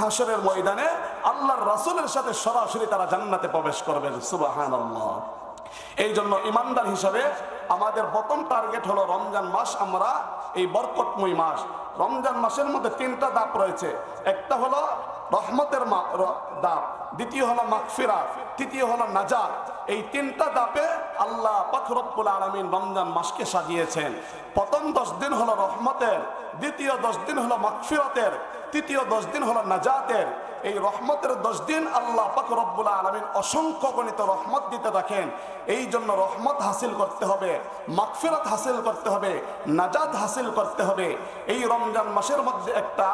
হাশরের ময়দানে আল্লাহর রাসূলের সাথে সরাসরি তারা জান্নাতে প্রবেশ করবেন। সুবহানাল্লাহ। এই জন্য ইমানদার হিসাবে আমাদের প্রথম টার্গেট হলো রমজান মাস। আমরা এই বরকতময় মাস, রমজান মাসের মধ্যে তিনটা ধাপ রয়েছে। একটা হলো রহমতের ধাপ, দ্বিতীয় হলো মাগফিরাত, তৃতীয় হলো নাজাত। এই তিনটা ধাপে আল্লাহ পাক রব্বুল আলামিন রমজান মাসকে সাজিয়েছেন। প্রথম 10 দিন হলো রহমতের, দ্বিতীয় 10 দিন হলো মাগফিরাতের, তৃতীয় 10 দিন হলো নাজাতের। এই রহমতের 10 দিন আল্লাহ পাক রব্বুল আলামিন অসংখ্য গণিত রহমত দিতে থাকেন। এই জন্য রহমত হাসিল করতে হবে, মাগফিরাত হাসিল করতে হবে, নাজাত হাসিল করতে হবে। এই রমজান মাসের মধ্যে একটা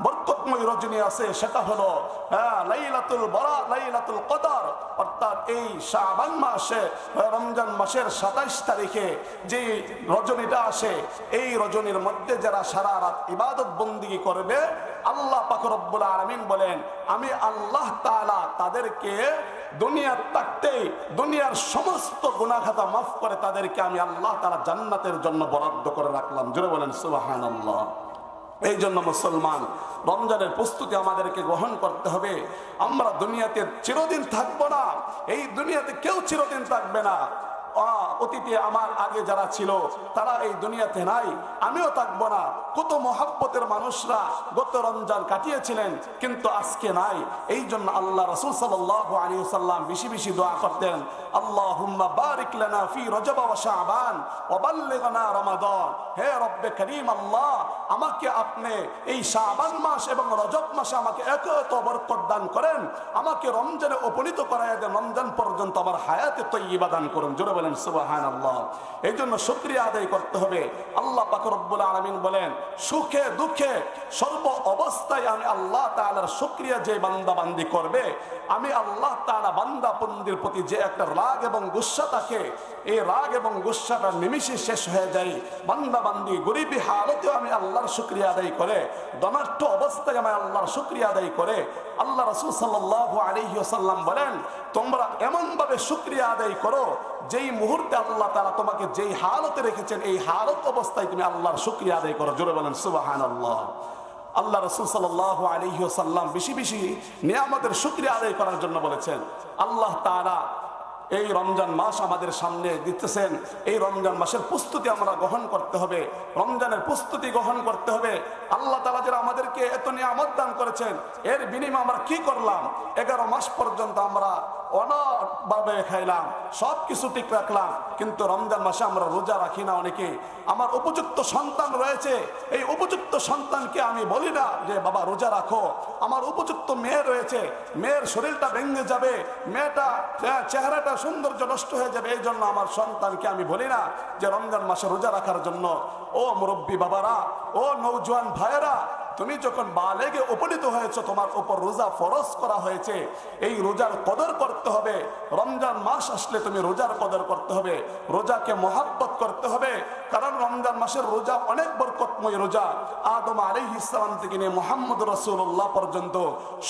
বরকতময় রজনী আছে, সেটা হলো লাইলাতুল বারাত, লাইলাতুল কদর। অর্থাৎ এই শাবান মাসে রমজান মাসের 27 তারিখে যে রজনীটা আসে, এই রজনীর মধ্যে যারা সারা রাত ইবাদত বন্দেগী করবে, আল্লাহ পাক রব্বুল আলামিন বলেন আমি আল্লাহ তাআলা তাদেরকে দুনিয়ার থাকতেই দুনিয়ার সমস্ত গুনাহ খাতা মাফ করে তাদেরকে আমি আল্লাহ তাআলা জান্নাতের জন্য বরাদ্দ করে রাখলাম। জোরে বলেন সুবহানাল্লাহ। এই জন্য মুসলমান, রমজানের প্রস্তুতি আমাদেরকে গ্রহণ করতে হবে। আমরা দুনিয়াতে চিরদিন থাকবো না, এই দুনিয়াতে কেউ চিরদিন থাকবে না। অতীতে আমার আগে যারা ছিল তারা এই দুনিয়াতে নাই, আমিও থাকবো না। কত মহাব্বতের মানুষরা গত রমজান কাটিয়েছিলেন, কিন্তু আজকে নাই। এই জন্য আল্লাহ রাসূল সাল্লাল্লাহু আলাইহি ওয়াসাল্লাম বেশি বেশি দোয়া করতেন, আল্লাহুম্মা বারিক লানা ফি রজব ওয়া শাবান ওয়া বাল্লিগনা রমাদান। হে রব্বে করিম আল্লাহ, আমাকে আপনি এই শাবান মাস এবং রজব মাসে আমাকে এত এত বরকত দান করেন, আমাকে রমজানে উপনীত করায় দেন, রমজান পর্যন্ত আমার হায়াতে তয়্যিবা দান করুন। জোরে বলেন সুবহানাল্লাহ। এই জন্য শুকরিয়া আদায় করতে হবে। আল্লাহ পাক রব্বুল আলামিন বলেন সুখে দুঃখে সর্ব অবস্থায় আমি আল্লাহ তাআলার শুকরিয়া যে বান্দা বান্দি করবে, আমি আল্লাহ তাআলা বান্দা বন্দির প্রতি যে একটা রাগ এবং গুসা থাকে, এই রাগ এবং গুসাটা নিমিষে শেষ হয়ে যায়। বান্দা বান্দি গরিবী হালতেও আমি আল্লাহর শুকরিয়া আদায় করে, ধনাঢ্য অবস্থায় আমি আল্লাহর শুকরিয়া আদায় করে। আল্লাহ রাসূল সাল্লাল্লাহু আলাইহি ওয়াসাল্লাম বলেন তোমরা এমন ভাবে শুকরিয়া আদায় করো যেই মুহূর্তে আল্লাহ তাআলা তোমাকে যেই হালতে রেখেছেন, এই হালত অবস্থায় তুমি আল্লাহর শুকরিয়া আদায় করো। জোরে বলেন সুবহানাল্লাহ। আল্লাহ রাসূল সাল্লাল্লাহু আলাইহি ওয়াসাল্লাম বেশি বেশি নিয়ামতের শুকরিয়া আদায় করার জন্য বলেছেন। আল্লাহ তাআলা এই রমজান মাস আমাদের সামনে দিতেছেন, এই রমজান মাসের প্রস্তুতি আমরা গ্রহণ করতে হবে, রমজানের প্রস্তুতি গ্রহণ করতে হবে। আল্লাহ তাআলা যারা আমাদেরকে এত নিয়ামত দান করেছেন, এর বিনিময়ে আমরা কি করলাম? 11 মাস পর্যন্ত আমরা অনাভাবে খাইলাম, সব কিছু ঠিক রাখলাম, কিন্তু রমজান মাসে আমরা রোজা রাখি না। অনেকে আমার উপযুক্ত সন্তান রয়েছে, এই উপযুক্ত সন্তানকে আমি বলি না যে বাবা রোজা রাখো। আমার উপযুক্ত মেয়ে রয়েছে, মেয়ের শরীরটা ভেঙে যাবে, মেয়েটা চেহারাটা সৌন্দর্য নষ্ট হয়ে যাবে, এই জন্য আমার সন্তানকে আমি বলি না যে রমজান মাসে রোজা রাখার জন্য। ও মুরব্বী বাবারা, ও নওজোয়ান ভাইয়েরা, তুমি যখন বালেগে উপনীত হয়েছে, তোমার উপর রোজা ফরজ করা হয়েছে, এই রোজার কদর করতে হবে। রমজান মাস আসলে তুমি রোজার কদর করতে হবে, রোজাকে মহাব্বত করতে হবে। কারণ রমজান মাসের রোজা অনেক বরকতময় রোজা। আদম আলাইহিস সালাম থেকে নিয়ে মুহাম্মদ রাসূলুল্লাহ পর্যন্ত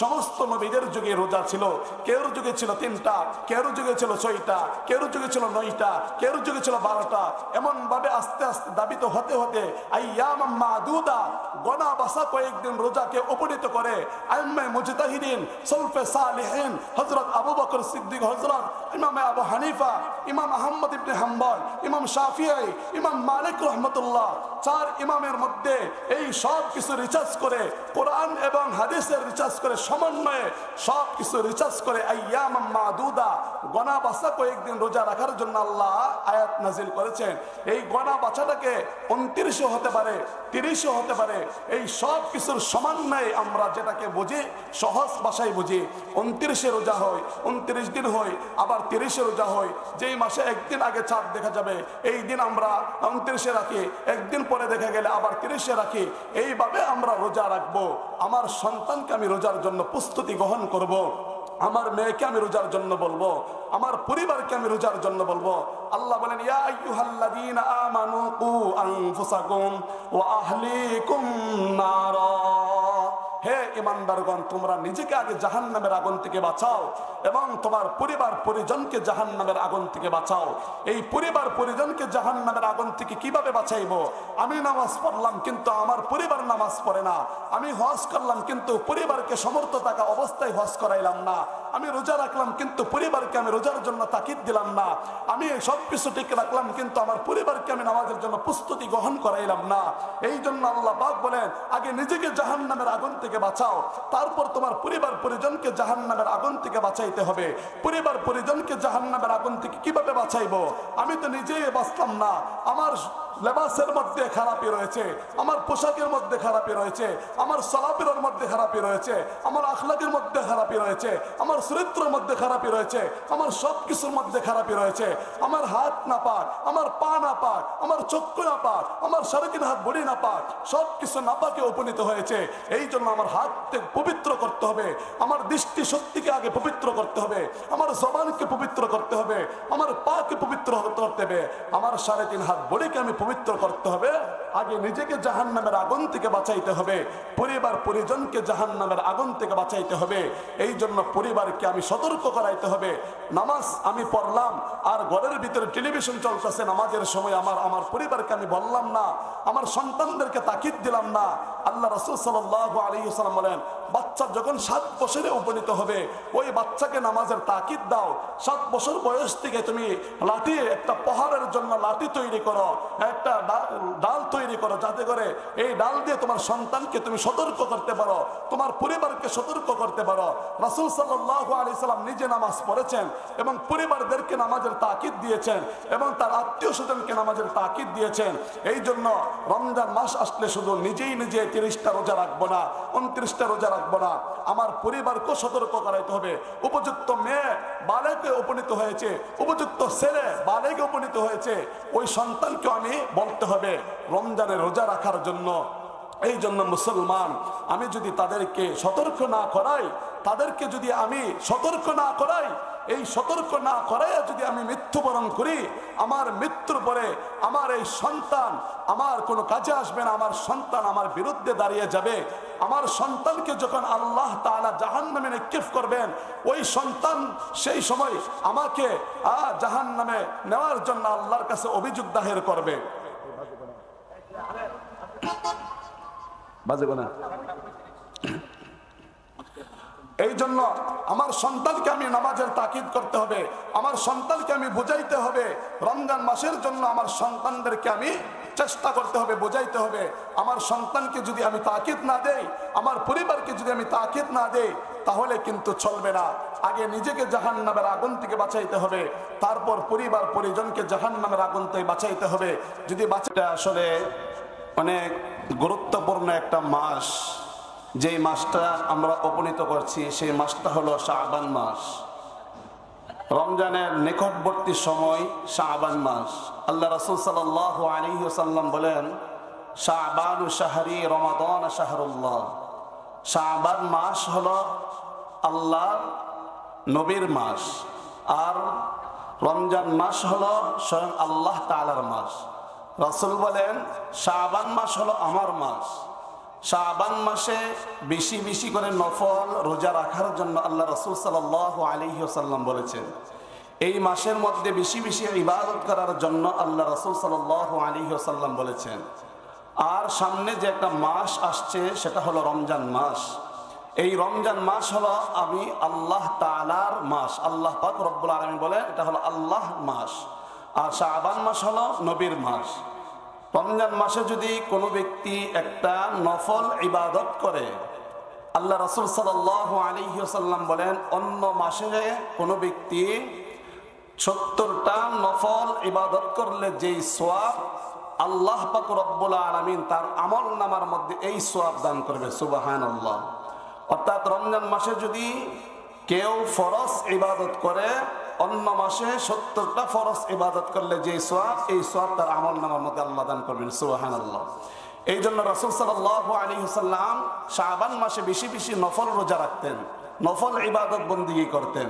সমস্ত নবীদের যুগে রোজা ছিল। কেউর যুগে ছিল 3টা, কেউর যুগে ছিল 6টা, কেউর যুগে ছিল 9টা, কেউর যুগে ছিল 12টা। এমন ভাবে আস্তে আস্তে দাবিত হতে হতে আইয়ামাম মাদুদা, গোনা বাসা কয়েকদিন রোজাকে উপনীত করে আইম্মায়ে মুজতাহিদিন, সলফে সালেহিন, হযরত আবু বকর সিদ্দিক, হযরত ইমাম আবু হানিফা, ইমাম আহমদ ইবনে হাম্বল, ইমাম শাফিঈ, ইমাম মালিক রাহমাতুল্লাহ, 4 ইমামের মধ্যে এই সব কিছু রিসার্চ করে, কোরআন এবং হাদিসের রিসার্চ করে, সমন্বয়ে সব কিছু রিসার্চ করে আইয়ামাম মাদুদা, গোনা বাসা কয়েকদিন রোজা রাখার জন্য আল্লাহ আয়াত নাজিল করেছেন। এই গোনা বাছাটাকে 29 হতে পারে, 30 হতে পারে, এই সব কিছুর সমন্বয়ে আমরা যেটাকে বুঝি, সহজ ভাষায় বুঝি, 29 রোজা হয়, 29 দিন হয়, আবার 30 রোজা হয়। যেই মাসে একদিন আগে চাঁদ দেখা যাবে, এই দিন আমরা 29 রাখি, একদিন পরে দেখা গেলে আবার 30 রাখি। এইভাবে আমরা রোজা রাখবো। আমার সন্তানকে আমি রোজার জন্য প্রস্তুতি গ্রহণ করব, আমার মেয়েকে আমি রোজার জন্য বলবো, আমার পরিবারকে আমি রোজার জন্য বলবো। আল্লাহ বলেন ইয়া আইয়ুহাল্লাযীনা আমানু কু আনফুসাকুম ওয়া আহলিকুম নারা। হে ইমানদারগণ, তোমরা নিজেকে আগে জাহান্নামের আগুন থেকে বাঁচাও এবং তোমার পরিবার পরিজনকে জাহান্নামের আগুন থেকে বাঁচাও। এই পরিবার পরিজনকে জাহান্নামের আগুন থেকে কিভাবে বাঁচাইবো? আমি নামাজ পড়লাম কিন্তু আমার পরিবার নামাজ পড়ে না, আমি হজ করলাম কিন্তু পরিবারকে সমর্থ থাকা অবস্থায় হজ করাইলাম না, আমি রোজা রাখলাম কিন্তু পরিবারকে আমি রোজার জন্য তাকিদ দিলাম না, আমি সবকিছু ঠিক রাখলাম কিন্তু আমার পরিবারকে আমি নামাজের জন্য প্রস্তুতি গ্রহণ করাইলাম না। এই জন্য আল্লাহ পাক বলেন, আগে নিজেকে জাহান্নামের আগুন থেকে বাঁচাও, তারপর তোমার পরিবার পরিজনকে জাহান্নামের আগুন থেকে বাঁচাইতে হবে। পরিবার পরিজনকে জাহান্নামের আগুন থেকে কিভাবে বাঁচাইবো? আমি তো নিজেই বাঁচলাম না, আমার লেবাসের মধ্যে খারাপি রয়েছে, আমার পোশাকের মধ্যে খারাপি রয়েছে, আমার চলাফেরার মধ্যে খারাপি রয়েছে, আমার আখলাকের মধ্যে খারাপি রয়েছে, আমার চরিত্রের মধ্যে খারাপি রয়েছে, আমার সব কিছুর মধ্যে খারাপি রয়েছে। আমার হাত না পাক, আমার পা না পাক, আমার চক্ষু না পাক, আমার সাড়ে তিন হাত বডি না পাক, সব কিছু নাপাকে উপনীত হয়েছে। এই জন্য আমার হাতকে পবিত্র করতে হবে, আমার দৃষ্টি শক্তিকে আগে পবিত্র করতে হবে, আমার জবানকে পবিত্র করতে হবে, আমার পাকে পবিত্র করতে হবে, আমার সাড়ে তিন হাত বডিকে আমি পবিত্র করতে হবে। আগে নিজেকে জাহান্নামের আগুন থেকে বাঁচাইতে হবে, পরিবার পরিজনকে জাহান্নামের আগুন থেকে বাঁচাইতে হবে। এই জন্য পরিবারকে আমি সতর্ক করাইতে হবে। নামাজ আমি পড়লাম আর ঘরের ভিতরে টেলিভিশন চলতেছে, নামাজের সময় আমার পরিবারকে আমি বললাম না, আমার সন্তানদেরকে তাকিদ দিলাম না। আল্লাহ রাসূল সাল্লাল্লাহু আলাইহি ওয়াসাল্লাম বলেন, বাচ্চা যখন 7 বছরে উপনীত হবে ওই বাচ্চাকে নামাজের তাকিদ দাও। 7 বছর বয়স থেকে তুমি লাঠি, একটা পাহাড়ের জন্য লাঠি তৈরি করো, একটা ডাল তৈরি করো, যাতে করে এই ডাল দিয়ে তোমার সন্তানকে তুমি সতর্ক করতে পারো, তোমার পরিবারকে সতর্ক করতে পারো। রাসূল সাল্লাল্লাহু আলাইহি সাল্লাম নিজে নামাজ পড়েছেন এবং পরিবারদেরকে নামাজের তাকিদ দিয়েছেন এবং তার আত্মীয় স্বজনকে নামাজের তাকিদ দিয়েছেন। এই জন্য রমজান মাস আসলে শুধু নিজেই নিজে 30টা রোজা রাখবো না, 29টা রোজা রাখবো না, আমার পরিবারকে সতর্ক করাইতে হবে। উপযুক্ত মেয়ে বালেগে উপনীত হয়েছে, উপযুক্ত ছেলে বালেগে উপনীত হয়েছে, ওই সন্তানকে আমি বলতে হবে রমজানের রোজা রাখার জন্য। এই জন্য মুসলমান, আমি যদি তাদেরকে সতর্ক না করাই, তাদেরকে যদি আমি সতর্ক না করাই, এই সতর্ক না করাই যদি আমি মৃত্যুবরণ করি, আমার মৃত্যুর পরে আমার এই সন্তান আমার কোনো কাজে আসবে না, আমার সন্তান আমার বিরুদ্ধে দাঁড়িয়ে যাবে। আমার সন্তানকে যখন আল্লাহ তাআলা জাহান্নামে নিক্ষেপ করবেন, ওই সন্তান সেই সময় আমাকে জাহান্নামে নেওয়ার জন্য আল্লাহর কাছে অভিযোগ দায়ের করবে। বাজে না। এই জন্য আমার সন্তানকে আমি নামাজের তাকিদ করতে হবে, আমার সন্তানকে আমি বুঝাইতে হবে। রমজান মাসের জন্য আমার সন্তানদেরকে আমি চেষ্টা করতে হবে, বোঝাইতে হবে। আমার সন্তানকে যদি আমি তাকিদ না দেই, আমার পরিবারকে যদি আমি তাকিদ না দেই, তাহলে কিন্তু চলবে না। আগে নিজেকে জাহান্নামের আগুন থেকে বাঁচাইতে হবে, তারপর পরিবার পরিজনকে জাহান্নামের আগুন থেকে বাঁচাইতে হবে। যদি বাঁচাতে আসলে অনেক গুরুত্বপূর্ণ একটা মাস, যেই মাসটা আমরা উপনীত করছি সেই মাসটা হলো শাবান মাস। রমজানের নিকটবর্তী সময় শাবান মাস। আল্লাহ রাসূল সাল্লাল্লাহু আলাইহি ওয়াসাল্লাম বলেন, শাবানু শাহরি রমাদান শাহরুল্লাহ। শাবান মাস হলো আল্লাহর নবীর মাস, আর রমজান মাস হলো স্বয়ং আল্লাহ তাআলার মাস। রাসূল বলেন, শাবান মাস হলো আমার মাস। শাবান মাসে বেশি বেশি করে নফল রোজা রাখার জন্য আল্লাহ রাসূল সাল্লাল্লাহু আলাইহি ওয়াসাল্লাম বলেছেন। এই মাসের মধ্যে বেশি বেশি ইবাদত করার জন্য আল্লাহ রাসূল সাল্লাল্লাহু আলাইহি ওয়াসাল্লাম বলেছেন। আর সামনে যে একটা মাস আসছে সেটা হলো রমজান মাস। এই রমজান মাস হলো আমি আল্লাহ তাআলার মাস। আল্লাহ পাক রব্বুল আলামিন বলেন এটা হলো আল্লাহ মাস। আর শাবান মাস হলো নবীর মাস। রমজান মাসে যদি কোনো ব্যক্তি একটা নফল ইবাদত করে, আল্লাহ রাসূল সাল্লাল্লাহু আলাইহি ওয়াসাল্লাম বলেন অন্য মাসে কোনো ব্যক্তি 70টা নফল ইবাদত করলে যেই সওয়াব আল্লাহ পাক রব্বুল আলামিন তার আমল নামার মধ্যে এই সওয়াব দান করবে। সুবহানাল্লাহ। অর্থাৎ রমজান মাসে যদি কেউ ফরজ ইবাদত করে, অন্য মাসে 70টা ফরজ ইবাদত করলে যে সওয়াব, এই সওয়াব তার আমল নামার মধ্যে আল্লাহ দান করবেন। সুবহানাল্লাহ। এই জন্য রাসূল সাল্লাল্লাহু আলাইহি ওয়াসাল্লাম শাবান মাসে বেশি বেশি নফল রোজা রাখতেন, নফল ইবাদত বন্দেগী করতেন।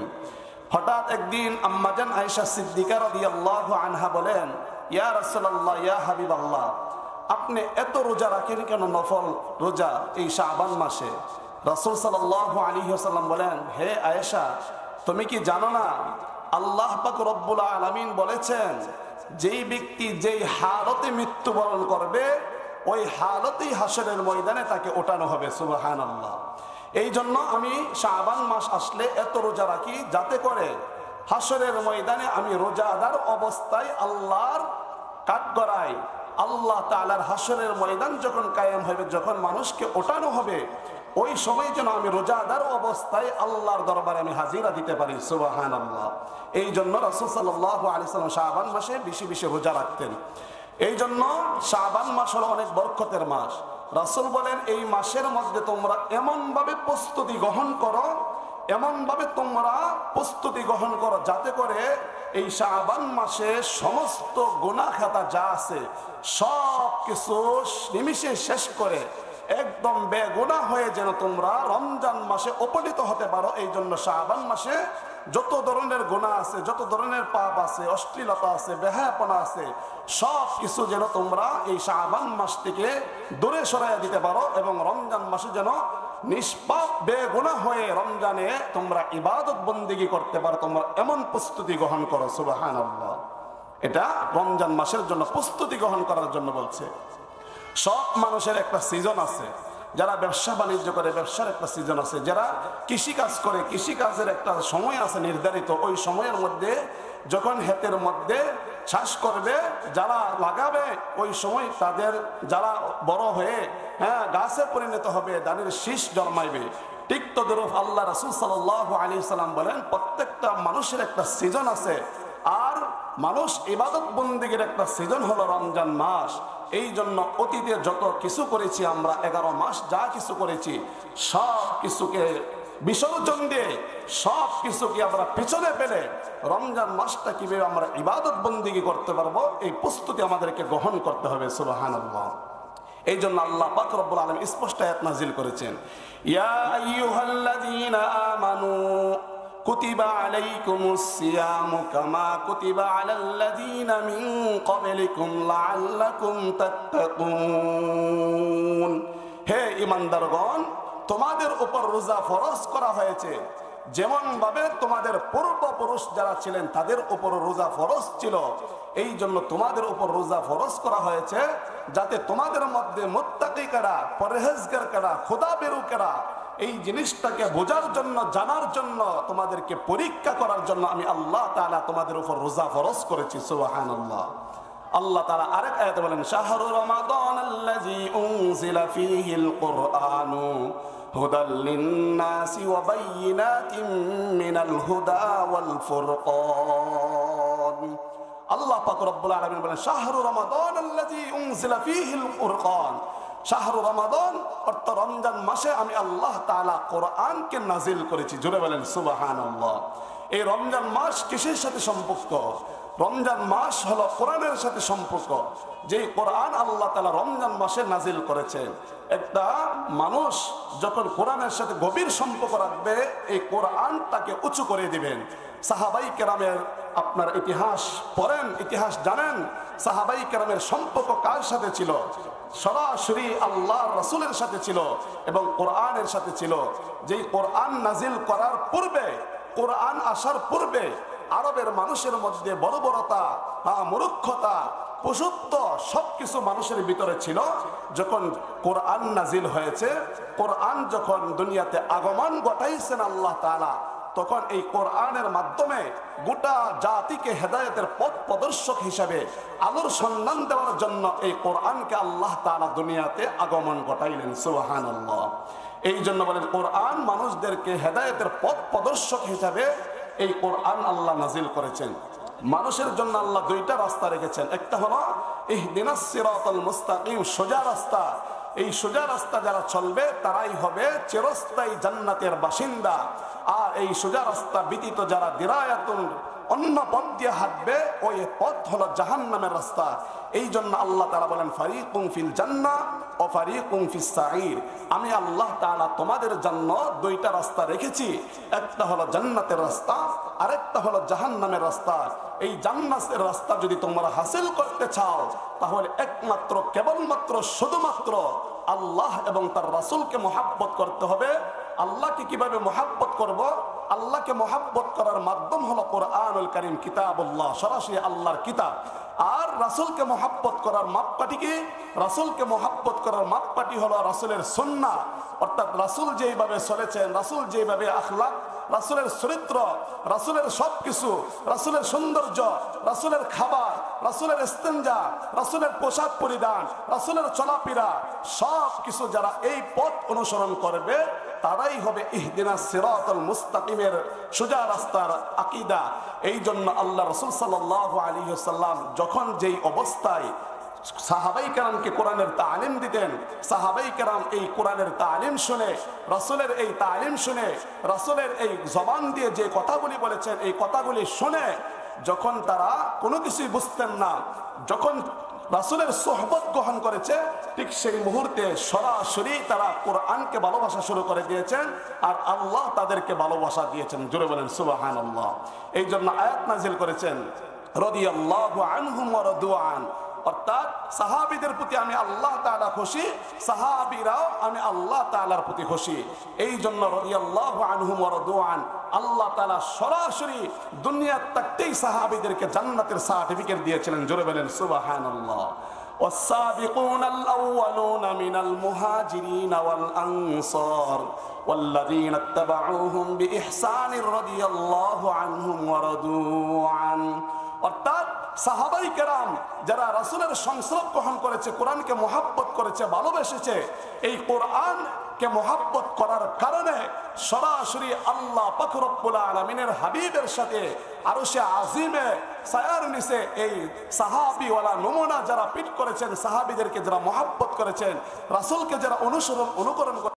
হঠাৎ একদিন আম্মাজান আয়েশা সিদ্দিকা রাদিয়াল্লাহু আনহা বলেন, ইয়া রাসূলুল্লাহ, ইয়া হাবিবাল্লাহ, আপনি এত রোজা রাখেন কেন, নফল রোজা এই শাবান মাসে? রাসূল সাল্লাল্লাহু আলাইহি ওয়াসাল্লাম বলেন, হে আয়েশা, তুমি কি জানো না আল্লাহ পাক রব্বুল আলামিন বলেছেন যেই ব্যক্তি যেই হালতে মৃত্যুবরণ করবে ওই হালতেই হাসরের ময়দানে তাকে ওঠানো হবে। সুবহানাল্লাহ। এই জন্য আমি শাবান মাস আসলে এত রোজা রাখি যাতে করে হাসরের ময়দানে আমি রোজাদার অবস্থায় আল্লাহর কাঠগড়ায় আল্লাহ তাআলার হাসরের ময়দান যখন কায়েম হবে, যখন মানুষকে ওঠানো হবে, ওই সময় যেন আমি রোজাদার অবস্থায় আল্লাহর দরবারে আমি হাজিরা দিতে পারি। সুবহানাল্লাহ। এই জন্য রাসূল সাল্লাল্লাহু আলাইহি ওয়াসাল্লাম শাবান মাসে বেশি বেশি রোজা রাখতেন। এই জন্য শাবান মাস হলো অনেক বরকতের মাস। রাসূল বলেন এই মাসের মধ্যে তোমরা এমন ভাবে প্রস্তুতি গ্রহণ করো, এমন ভাবে তোমরা প্রস্তুতি গ্রহণ করো যাতে করে এই শাবান মাসে সমস্ত গুনাহ খাতা যা আছে সব কিছু নিমিষে শেষ করে একদম বেগুনাহ হয়ে যেন তোমরা রমজান মাসে উপনীত হতে পারো। এই জন্য শাবান মাসে যত ধরনের গুনাহ আছে, যত ধরনের পাপ আছে, অশ্লীলতা আছে, বেহায়াপনা আছে, সব কিছু যেন তোমরা এই শাবান মাস থেকে দূরে সরাইয়া দিতে পারো এবং রমজান মাসে যেন নিষ্পাপ বেগুনাহ হয়ে রমজানে তোমরা ইবাদত বন্দেগী করতে পারো, তোমরা এমন প্রস্তুতি গ্রহণ করো। সুবহানাল্লাহ। এটা রমজান মাসের জন্য প্রস্তুতি গ্রহণ করার জন্য বলছে। সব মানুষের একটা সিজন আছে, যারা ব্যবসা বাণিজ্য করে ব্যবসার একটা সিজন আছে, যারা কৃষিকাজ করে কৃষিকাজের একটা সময় আছে নির্ধারিত, ওই সময়ের মধ্যে যখন ক্ষেতের মধ্যে চাষ করবে, যারা লাগাবে ওই সময় তাদের যারা বড় হয়ে গাছে পরিণত হবে, ধানের শীষ জন্মাইবে। ঠিক তদ্রূপ আল্লাহ রাসূল সাল্লাল্লাহু আলাইহি সাল্লাম বলেন প্রত্যেকটা মানুষের একটা সিজন আছে, আর মানুষ ইবাদত বন্দেগীর একটা সিজন হলো রমজান মাস। এই জন্য অতীতে যত কিছু করেছি আমরা 11 মাস যা কিছু করেছি সব কিছুকে বিসর্জন দিয়ে সব কিছুকে আমরা পিছনে ফেলে রমজান মাসটা কিভাবে আমরা ইবাদত বন্দেগী করতে পারবো এই প্রস্তুতি আমাদেরকে গ্রহণ করতে হবে। সুবহানাল্লাহ। এই জন্য আল্লাহ পাক রব্বুল আলামিন স্পষ্ট আয়াত নাযিল করেছেন, ইয়া আইয়ুহাল্লাযীনা আমানু কুতিবা আলাইকুমুস সিয়ামু কামা কুতিবা আলাল্লাযীনা মিন ক্বাবলিকুম লাআল্লাকুম তাত্তাকুন। হে ঈমানদারগণ, তোমাদের উপর রোজা ফরজ করা হয়েছে যেমন ভাবে তোমাদের পূর্বপুরুষ যারা ছিলেন তাদের উপর রোজা ফরজ ছিল। এই জন্য তোমাদের উপর রোজা ফরজ করা হয়েছে যাতে তোমাদের মধ্যে মুত্তাকি কারা, পরহেজগার কারা, খোদাভীরু কারা, এই জিনিসটাকে বোঝার জন্য, জানার জন্য, তোমাদেরকে পরীক্ষা করার জন্য আমি আল্লাহ তাআলা তোমাদের উপর রোজা ফরজ করেছি। সুবহানাল্লাহ। আল্লাহ তাআলা আরেক আয়াতে বলেন, শাহরু রমাদানাল্লাযী উনজিলা ফীহিল কুরআনু হুদাল লিন্নাসি ওয়া বাইয়িনাতিন মিনাল হুদা ওয়াল ফুরকান। আল্লাহ পাক রব্বুল আলামিন বলেন, শাহরু রমাদানাল্লাযী উনজিলা ফীহিল কুরআন। শাহরু রমাদান অর্থাৎ রমজান মাসে আমি আল্লাহ তাআলা কোরআনকে নাজিল করেছি। জোরে বলেন সুবহানাল্লাহ। এই রমজান মাস কিসের সাথে সম্পর্ক? রমজান মাস হলো কোরআনের সাথে সম্পর্ক। যেই কোরআন আল্লাহ তাআলা রমজান মাসে নাজিল করেছেন, একটা মানুষ যখন কোরআনের সাথে গভীর সম্পর্ক রাখবে এই কোরআন তাকে উঁচু করে দিবেন। সাহাবাই কেরামের আপনার ইতিহাস পড়েন, ইতিহাস জানেন, সাহাবাই কেরামের সম্পর্ক কার সাথে ছিল? সরাসরি আল্লাহর রাসূলের সাথে ছিল এবং কোরআনের সাথে ছিল। যেই কোরআন নাজিল করার পূর্বে, কোরআন আসার পূর্বে আরবের মানুষের মধ্যে বর্বরতা, মূর্খতা, পশুত্ব সবকিছু মানুষের ভিতরে ছিল। যখন কোরআন নাজিল হয়েছে, কোরআন যখন দুনিয়াতে আগমন ঘটাইছেন আল্লাহ তাআলা, তখন এই কোরআনের মাধ্যমে গোটা জাতিকে হেদায়েতের পথ প্রদর্শক হিসাবে আলোর সন্ধান দেওয়ার জন্য এই কোরআনকে আল্লাহ তাআলা দুনিয়াতে আগমন ঘটাইলেন। সুবহানাল্লাহ। এই জন্য বলেন কোরআন মানুষদেরকে হেদায়েতের পথ প্রদর্শক হিসাবে এই কোরআন আল্লাহ নাজিল করেছেন। মানুষের জন্য আল্লাহ দুইটা রাস্তা রেখেছেন, একটা হলো ইহদিনাস সিরাতাল মুস্তাকিম, সোজা রাস্তা। এই সোজা রাস্তা যারা চলবে তারাই হবে চিরস্থায়ী জান্নাতের বাসিন্দা। আর এই সোজা রাস্তা ব্যতীত যারা দিরায়াতুন অন্য পথ দিয়ে হাঁটবে ওই পথ হলো জাহান্নামের রাস্তা। এই জন্য আল্লাহ তাআলা বলেন, ফারিকুম ফিল জান্নাহ ও ফারিকুম ফিস সাঈর। আমি আল্লাহ তাআলা তোমাদের জন্য দুইটা রাস্তা রেখেছি, একটা হলো জান্নাতের রাস্তা, আরেকটা হলো জাহান্নামের রাস্তা। এই জান্নাতের রাস্তা যদি তোমরা হাসিল করতে চাও তাহলে একমাত্র কেবলমাত্র শুধুমাত্র আল্লাহ এবং তার রাসূলকে মহাব্বত করতে হবে। আল্লাহকে কিভাবে মহাব্বত করব? আল্লাহকে মহাব্বত করার মাধ্যম হলো কোরআনুল কারীম, কিতাবুল্লাহ, সরাসরি আল্লাহর কিতাব। আর রাসূলকে মহাব্বত করার মাপকাঠি কি? রাসূলকে মহাব্বত করার মাপকাঠি হলো রাসূলের সুন্নাহ, অর্থাৎ রাসূল যেইভাবে চলেছেন, রাসূল যেইভাবে আখলাক, রাসূলের চরিত্র, রাসূলের সবকিছু, রাসূলের সৌন্দর্য, রাসূলের খাবার, রাসূলের ইস্তেঞ্জা, রাসূলের পোশাক পরিধান, রাসূলের চলাফেরা, সব কিছু যারা এই পথ অনুসরণ করবে তারাই হবে ইহদিনাস সিরাতাল মুস্তাকিমের সোজা রাস্তার আকীদা। এই জন্য আল্লাহ রাসূল সাল্লাল্লাহু আলাইহি ওয়াসাল্লাম যখন যেই অবস্থায় সাহাবাই কেরামকে কোরআনের তালিম দিতেন, সাহাবাই কেরাম এই কোরআনের তালিম শুনে, রাসূলের এই তালিম শুনে, রাসূলের এই জবান দিয়ে যে কথাগুলি বলেছেন এই কথাগুলি শুনে যখন তারা কোনো কিছুই বুঝতেন না, যখন রাসূলের সোহবত গ্রহণ করেছে, ঠিক সেই মুহূর্তে সরাসরি তারা কোরআনকে ভালোবাসা শুরু করে দিয়েছেন আর আল্লাহ তাদেরকে ভালোবাসা দিয়েছেন। জোরে বলেন সুবহানাল্লাহ। এই জন্য আয়াত নাজিল করেছেন রাদিয়াল্লাহু আনহুম ওয়া রাদু আন, অর্থাৎ সাহাবীদের প্রতি আমি আল্লাহ তাআলা খুশি, সাহাবীরাও আমি আল্লাহ তাআলার প্রতি খুশি। এই জন্য রাদিয়াল্লাহু আনহুম ওয়া রাদু আন, আল্লাহ তাআলা সরাসরি দুনিয়ার থাকতেই সাহাবীদেরকে জান্নাতের সার্টিফিকেট দিয়েছিলেন। জোরে বলেন সুবহানাল্লাহ। والسابقون الأولون من المهاجرين والأنصار والذين اتبعوهم بإحسان رضي الله عنهم ورضوا عنه, অর্থাৎ সাহাবাই কেরাম যারা রাসূলের সংস্রব গ্রহণ করেছে, কোরআনকে মহাব্বত করেছে, ভালোবেসেছে, এই কোরআনকে মহাব্বত করার কারণে সরাসরি আল্লাহ পাক রব্বুল আলামিনের হাবিবের সাথে আরশে আজিমে ছায়ার নিচে এই সাহাবীওয়ালা নমুনা যারা পিট করেছেন, সাহাবীদেরকে যারা মহাব্বত করেছেন, রাসূলকে যারা অনুকরণ